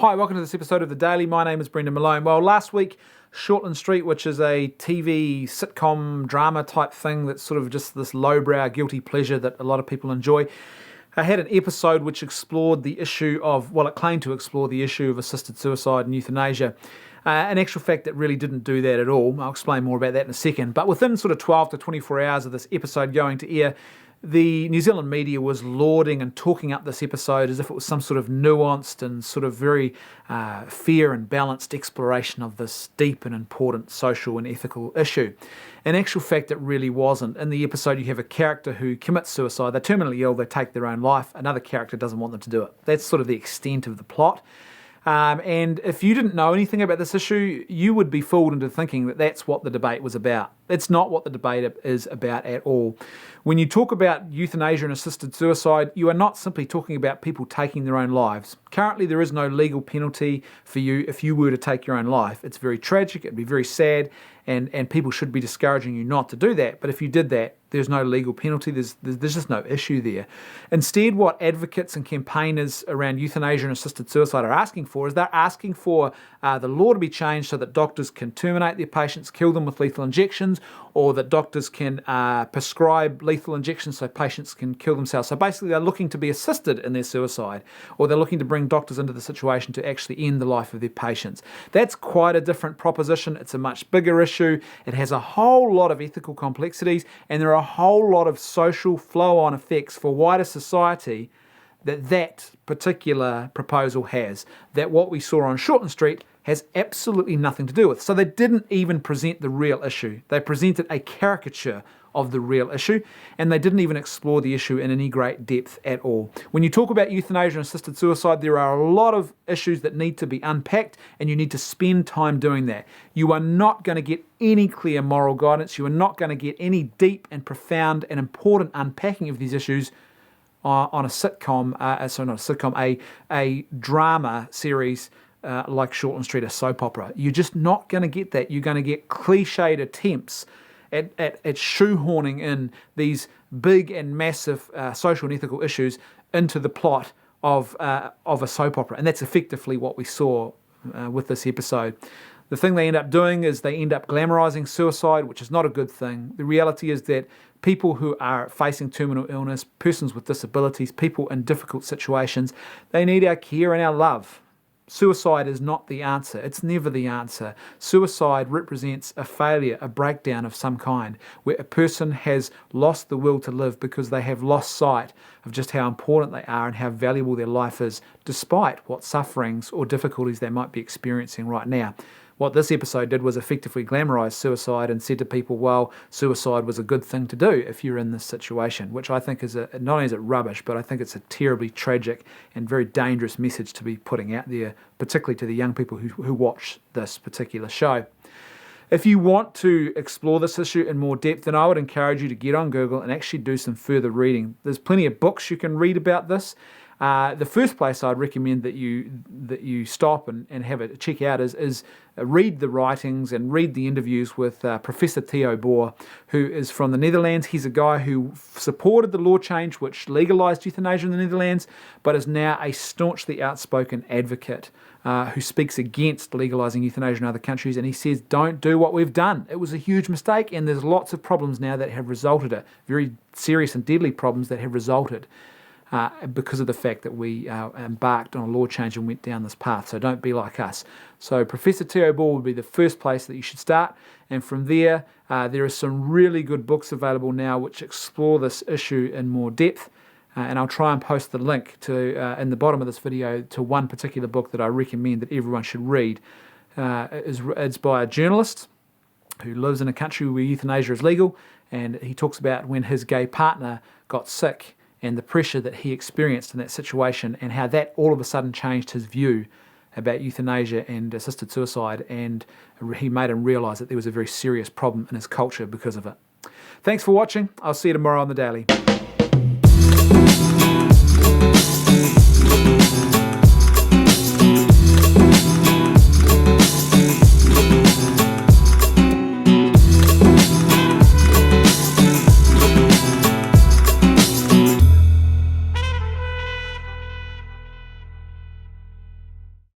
Hi, welcome to this episode of The Daily. My name is Brendan Malone. Well, last week, Shortland Street, which is a TV sitcom drama type thing that's sort of just this lowbrow guilty pleasure that a lot of people enjoy, I had an episode which explored the issue of, well, it claimed to explore the issue of assisted suicide and euthanasia. In actual fact, it really didn't do that at all. I'll explain more about that in a second. But within sort of 12 to 24 hours of this episode going to air, the New Zealand media was lauding and talking up this episode as if it was some sort of nuanced and sort of very fair and balanced exploration of this deep and important social and ethical issue. In actual fact, it really wasn't. In the episode, you have a character who commits suicide. They're terminally ill, they take their own life. Another character doesn't want them to do it. That's sort of the extent of the plot. And if you didn't know anything about this issue, you would be fooled into thinking that that's what the debate was about. It's not what the debate is about at all. When you talk about euthanasia and assisted suicide, you are not simply talking about people taking their own lives. Currently, there is no legal penalty for you if you were to take your own life. It's very tragic, it'd be very sad, and people should be discouraging you not to do that. But if you did that, there's no legal penalty, there's just no issue there. Instead, what advocates and campaigners around euthanasia and assisted suicide are asking for is they're asking for the law to be changed so that doctors can terminate their patients, kill them with lethal injections, or that doctors can prescribe lethal injections so patients can kill themselves. So basically they're looking to be assisted in their suicide, or they're looking to bring doctors into the situation to actually end the life of their patients. That's quite a different proposition. It's a much bigger issue. It has a whole lot of ethical complexities, and there are a whole lot of social flow-on effects for wider society that particular proposal has, that what we saw on Shortland Street has absolutely nothing to do with. So they didn't even present the real issue. They presented a caricature of the real issue, and they didn't even explore the issue in any great depth at all. When you talk about euthanasia and assisted suicide, there are a lot of issues that need to be unpacked, and you need to spend time doing that. You are not going to get any clear moral guidance. You are not going to get any deep and profound and important unpacking of these issues on a sitcom, a drama series like Shortland Street, a soap opera. You're just not going to get that. You're going to get cliched attempts at shoehorning in these big and massive social and ethical issues into the plot of a soap opera. And that's effectively what we saw with this episode. The thing they end up doing is they end up glamorizing suicide, which is not a good thing. The reality is that people who are facing terminal illness, persons with disabilities, people in difficult situations, they need our care and our love. Suicide is not the answer. It's never the answer. Suicide represents a failure, a breakdown of some kind, where a person has lost the will to live because they have lost sight of just how important they are and how valuable their life is, despite what sufferings or difficulties they might be experiencing right now. What this episode did was effectively glamorize suicide and said to people, well, suicide was a good thing to do if you're in this situation, which I think is not only is it rubbish, but I think it's a terribly tragic and very dangerous message to be putting out there, particularly to the young people who watch this particular show. If you want to explore this issue in more depth, then I would encourage you to get on Google and actually do some further reading. There's plenty of books you can read about this. The first place I'd recommend that you stop and have a check out is read the writings and read the interviews with Professor Theo Boer, who is from the Netherlands. He's a guy who supported the law change which legalised euthanasia in the Netherlands, but is now a staunchly outspoken advocate who speaks against legalising euthanasia in other countries, and he says, don't do what we've done. It was a huge mistake, and there's lots of problems now that have resulted, very serious and deadly problems that have resulted because of the fact that we embarked on a law change and went down this path. So don't be like us. So Professor Theo Boer would be the first place that you should start. And from there, there are some really good books available now which explore this issue in more depth. And I'll try and post the link to in the bottom of this video to one particular book that I recommend that everyone should read. It's by a journalist who lives in a country where euthanasia is legal, and he talks about when his gay partner got sick and the pressure that he experienced in that situation, and how that all of a sudden changed his view about euthanasia and assisted suicide, and he made him realise that there was a very serious problem in his culture because of it. Thanks for watching. I'll see you tomorrow on The Daily.